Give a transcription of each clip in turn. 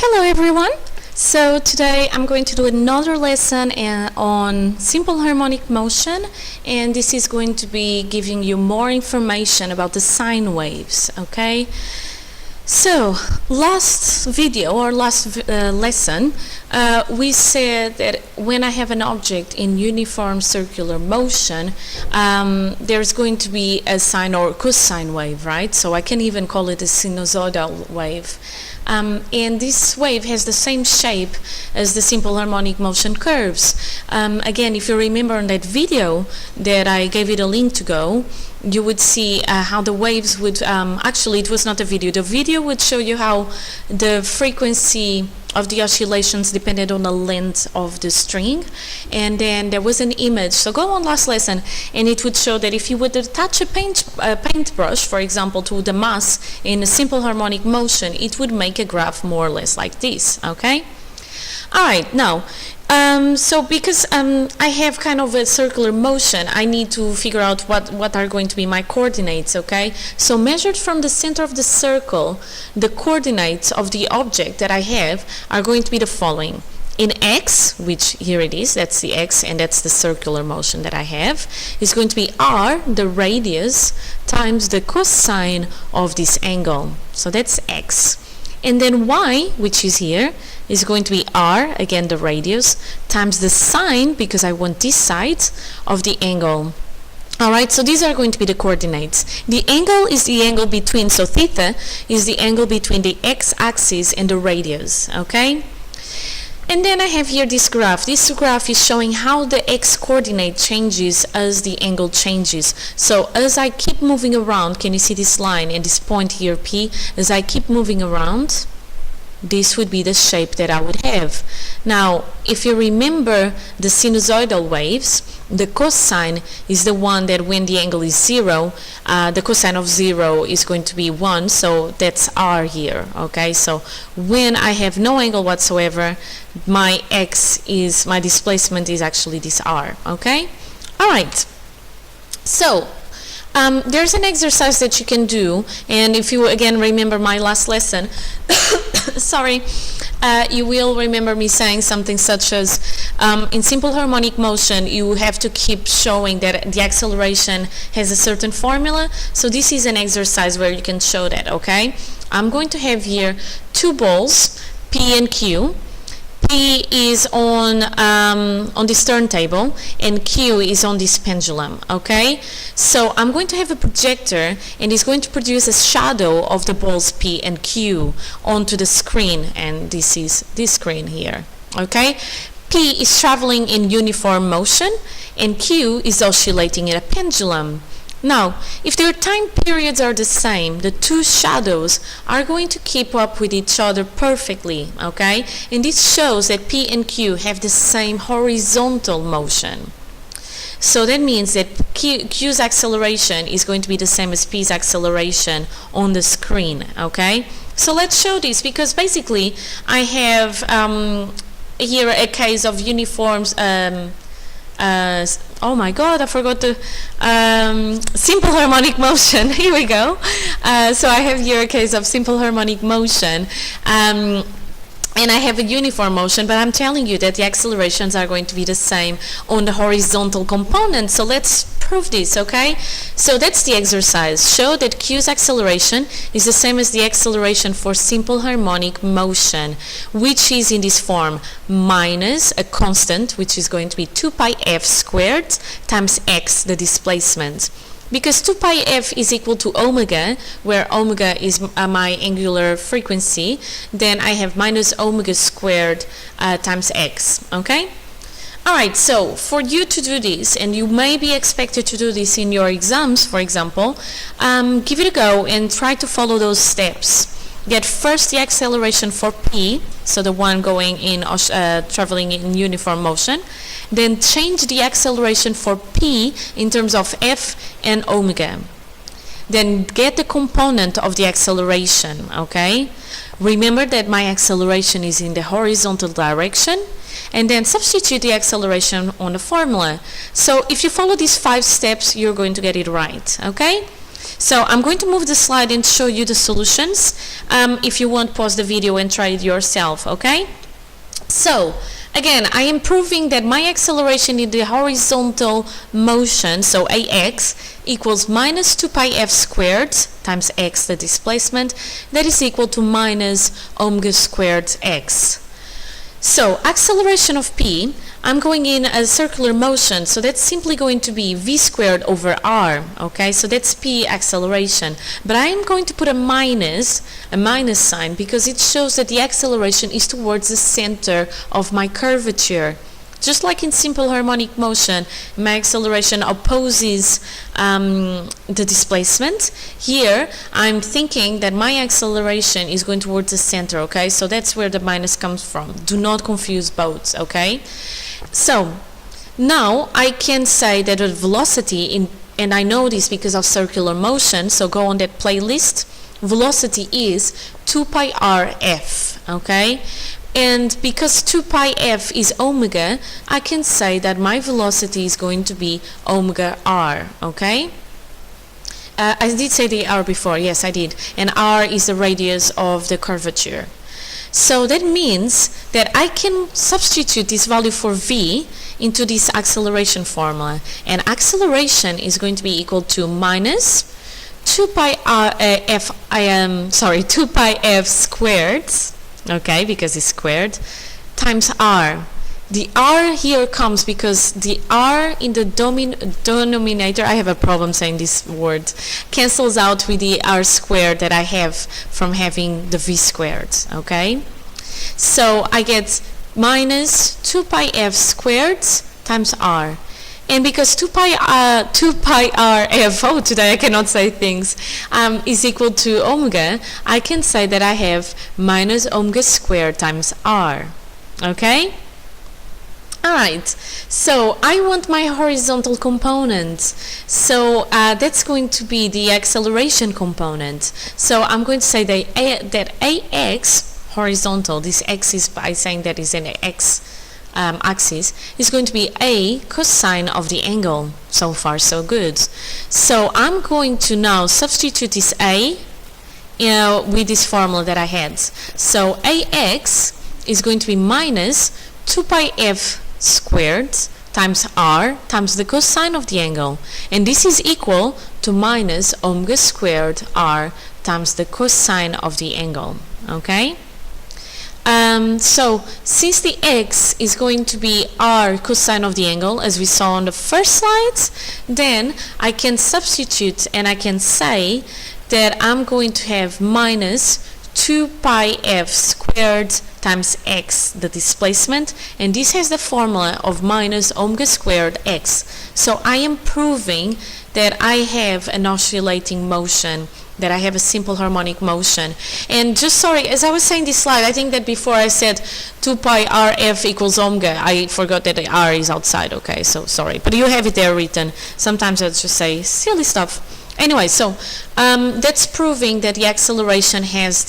Hello everyone! So today I'm going to do another lesson on simple harmonic motion, and this is going to be giving you more information about the sine waves, okay? So last video or last lesson we said that when I have an object in uniform circular motion there's going to be a sine or cosine wave, right? So I can even call it a sinusoidal wave. And this wave has the same shape as the simple harmonic motion curves. Again, if you remember in that video that I gave it a link to go, you would see how the waves would, actually it was not a video, the video would show you how the frequency of the oscillations depended on the length of the string, and then there was an image. So go on last lesson and it would show that if you would attach a paintbrush, for example, to the mass in a simple harmonic motion, it would make a graph more or less like this, okay? Alright, now so because I have kind of a circular motion, I need to figure out what are going to be my coordinates, okay? So measured from the center of the circle, the coordinates of the object that I have are going to be the following. In x, which here it is, that's the x, and that's the circular motion that I have, is going to be r, the radius, times the cosine of this angle. So that's x. And then y, which is here, is going to be r, again the radius, times the sine, because I want this side, of the angle. Alright, so these are going to be the coordinates. The angle is the angle between, so theta is the angle between the x-axis and the radius, okay? And then I have here this graph. This graph is showing how the x-coordinate changes as the angle changes. So as I keep moving around, can you see this line and this point here, P? As I keep moving around, this would be the shape that I would have. Now, if you remember the sinusoidal waves, the cosine is the one that when the angle is 0, the cosine of 0 is going to be 1, so that's r here, okay? So when I have no angle whatsoever, my displacement is actually this r, okay? Alright, so there's an exercise that you can do, and if you again remember my last lesson, sorry, you will remember me saying something such as in simple harmonic motion you have to keep showing that the acceleration has a certain formula. So this is an exercise where you can show that, okay? I'm going to have here two balls, P and Q. P is on this turntable and Q is on this pendulum, okay? So I'm going to have a projector and it's going to produce a shadow of the balls P and Q onto the screen, and this is this screen here, okay? P is traveling in uniform motion and Q is oscillating in a pendulum. Now, if their time periods are the same, the two shadows are going to keep up with each other perfectly, okay? And this shows that P and Q have the same horizontal motion. So that means that Q's acceleration is going to be the same as P's acceleration on the screen, okay? So let's show this, because basically I have here a case of uniforms, oh my god, I forgot the simple harmonic motion. Here we go. So I have here a case of simple harmonic motion, and I have a uniform motion, but I'm telling you that the accelerations are going to be the same on the horizontal component. So let's prove this, okay? So that's the exercise. Show that Q's acceleration is the same as the acceleration for simple harmonic motion, which is in this form, minus a constant, which is going to be 2 pi f squared times x, the displacement. Because 2 pi f is equal to omega, where omega is my angular frequency, then I have minus omega squared times x, okay? Alright, so for you to do this, and you may be expected to do this in your exams, for example, give it a go and try to follow those steps. Get first the acceleration for P, so the one going in traveling in uniform motion, then change the acceleration for P in terms of F and omega. Then get the component of the acceleration, okay? Remember that my acceleration is in the horizontal direction, and then substitute the acceleration on the formula. So if you follow these 5 steps, you're going to get it right, okay? So I'm going to move the slide and show you the solutions. If you want, pause the video and try it yourself, okay? So, again, I am proving that my acceleration in the horizontal motion, so AX, equals minus 2 pi f squared times x, the displacement, that is equal to minus omega squared x. So, acceleration of p, I'm going in a circular motion, so that's simply going to be v squared over r, okay? So that's p acceleration. But I am going to put a minus sign, because it shows that the acceleration is towards the center of my curvature. Just like in simple harmonic motion, my acceleration opposes the displacement. Here, I'm thinking that my acceleration is going towards the center, okay? So that's where the minus comes from. Do not confuse both, okay? So, now I can say that the velocity, and I know this because of circular motion, so go on that playlist, velocity is 2 pi r f, okay? And because 2 pi f is omega, I can say that my velocity is going to be omega r, okay? I did say the r before, yes I did. And r is the radius of the curvature. So that means that I can substitute this value for v into this acceleration formula. And acceleration is going to be equal to minus 2 pi f squared, okay, because it's squared, times r. The r here comes because the r in the denominator, I have a problem saying this word, cancels out with the r squared that I have from having the v squared, okay? So I get minus 2 pi f squared times r. And because 2 pi r f, oh, today I cannot say things, is equal to omega, I can say that I have minus omega squared times r, okay? Alright, so I want my horizontal component, so that's going to be the acceleration component. So I'm going to say that AX, horizontal, this x is by saying that is an x axis, is going to be a cosine of the angle. So far so good. So I'm going to now substitute this a with this formula that I had. So AX is going to be minus 2 pi f squared times r times the cosine of the angle, and this is equal to minus omega squared r times the cosine of the angle, okay? So since the x is going to be r cosine of the angle, as we saw on the first slides, then I can substitute and I can say that I'm going to have minus 2 pi f squared times x, the displacement, and this has the formula of minus omega squared x. So I am proving that I have an oscillating motion, that I have a simple harmonic motion. And just sorry, as I was saying this slide, I think that before I said 2 pi r f equals omega, I forgot that the r is outside, okay, so sorry. But you have it there written. Sometimes I just say silly stuff. Anyway, so that's proving that the acceleration has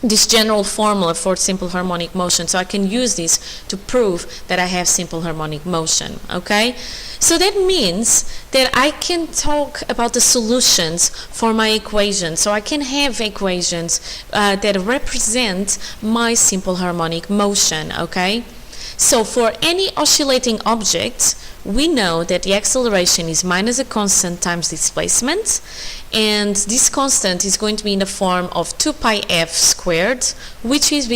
this general formula for simple harmonic motion, so I can use this to prove that I have simple harmonic motion, okay? So that means that I can talk about the solutions for my equation. So I can have equations that represent my simple harmonic motion, okay? So for any oscillating object, we know that the acceleration is minus a constant times displacement, and this constant is going to be in the form of 2 pi f squared, which is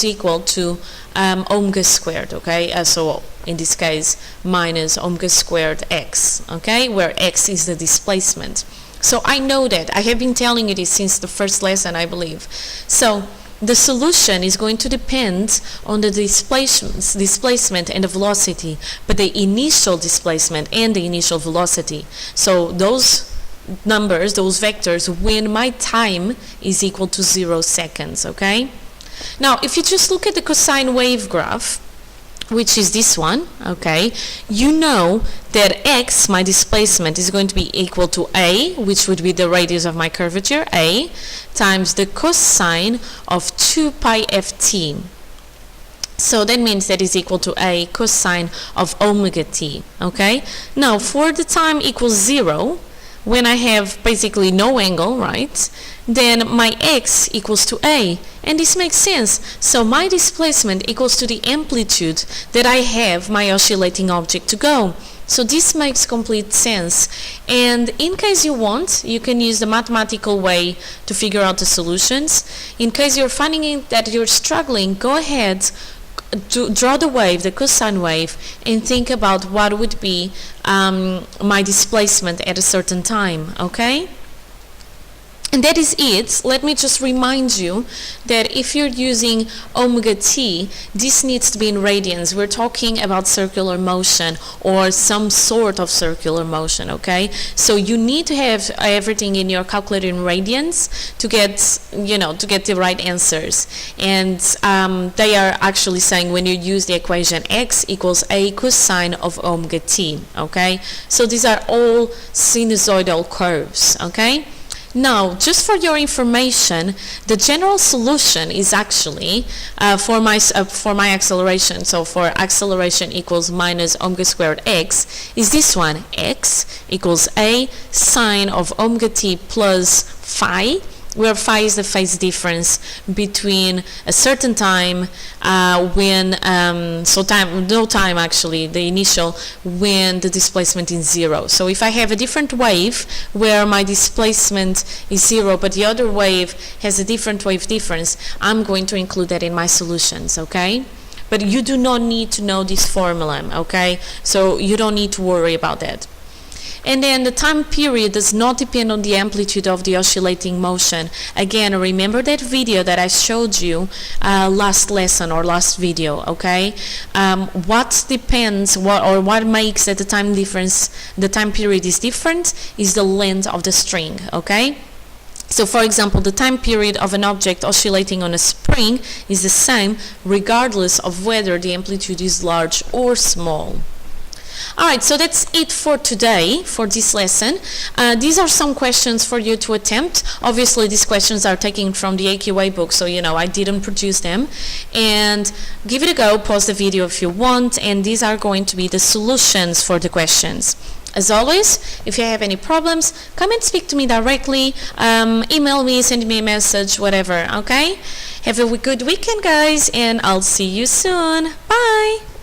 equal to omega squared, okay? So in this case, minus omega squared x, okay? Where x is the displacement. So I know that. I have been telling you this since the first lesson, I believe. So the solution is going to depend on the displacement and the velocity, but the initial displacement and the initial velocity. So those numbers, those vectors, when my time is equal to 0 seconds, okay? Now, if you just look at the cosine wave graph, which is this one, okay, you know that x, my displacement, is going to be equal to a, which would be the radius of my curvature, a, times the cosine of 2 pi ft. So that means that is equal to a cosine of omega t, okay? Now, for the time equals 0, when I have basically no angle, right, then my x equals to a. And this makes sense. So my displacement equals to the amplitude that I have my oscillating object to go. So this makes complete sense. And in case you want, you can use the mathematical way to figure out the solutions. In case you're finding that you're struggling, go ahead, draw the wave, the cosine wave, and think about what would be my displacement at a certain time, okay? And that is it. Let me just remind you that if you're using omega t, this needs to be in radians. We're talking about circular motion or some sort of circular motion, okay? So you need to have everything in your calculator in radians to get, to get the right answers. And they are actually saying when you use the equation x equals a cosine of omega t, okay? So these are all sinusoidal curves, okay? Now, just for your information, the general solution is actually for my acceleration. So for acceleration equals minus omega squared x is this one. X equals a sine of omega t plus phi, where phi is the phase difference between a certain time no time actually, the initial, when the displacement is 0. So if I have a different wave where my displacement is 0 but the other wave has a different wave difference, I'm going to include that in my solutions, okay? But you do not need to know this formula, okay? So you don't need to worry about that. And then the time period does not depend on the amplitude of the oscillating motion. Again, remember that video that I showed you last lesson or last video, okay? What depends, what makes that the time period is different is the length of the string, okay? So for example, the time period of an object oscillating on a spring is the same regardless of whether the amplitude is large or small. Alright, so that's it for today, for this lesson. These are some questions for you to attempt. Obviously, these questions are taken from the AQA book, so I didn't produce them. And give it a go, pause the video if you want, and these are going to be the solutions for the questions. As always, if you have any problems, come and speak to me directly, email me, send me a message, whatever, okay? Have a good weekend, guys, and I'll see you soon. Bye!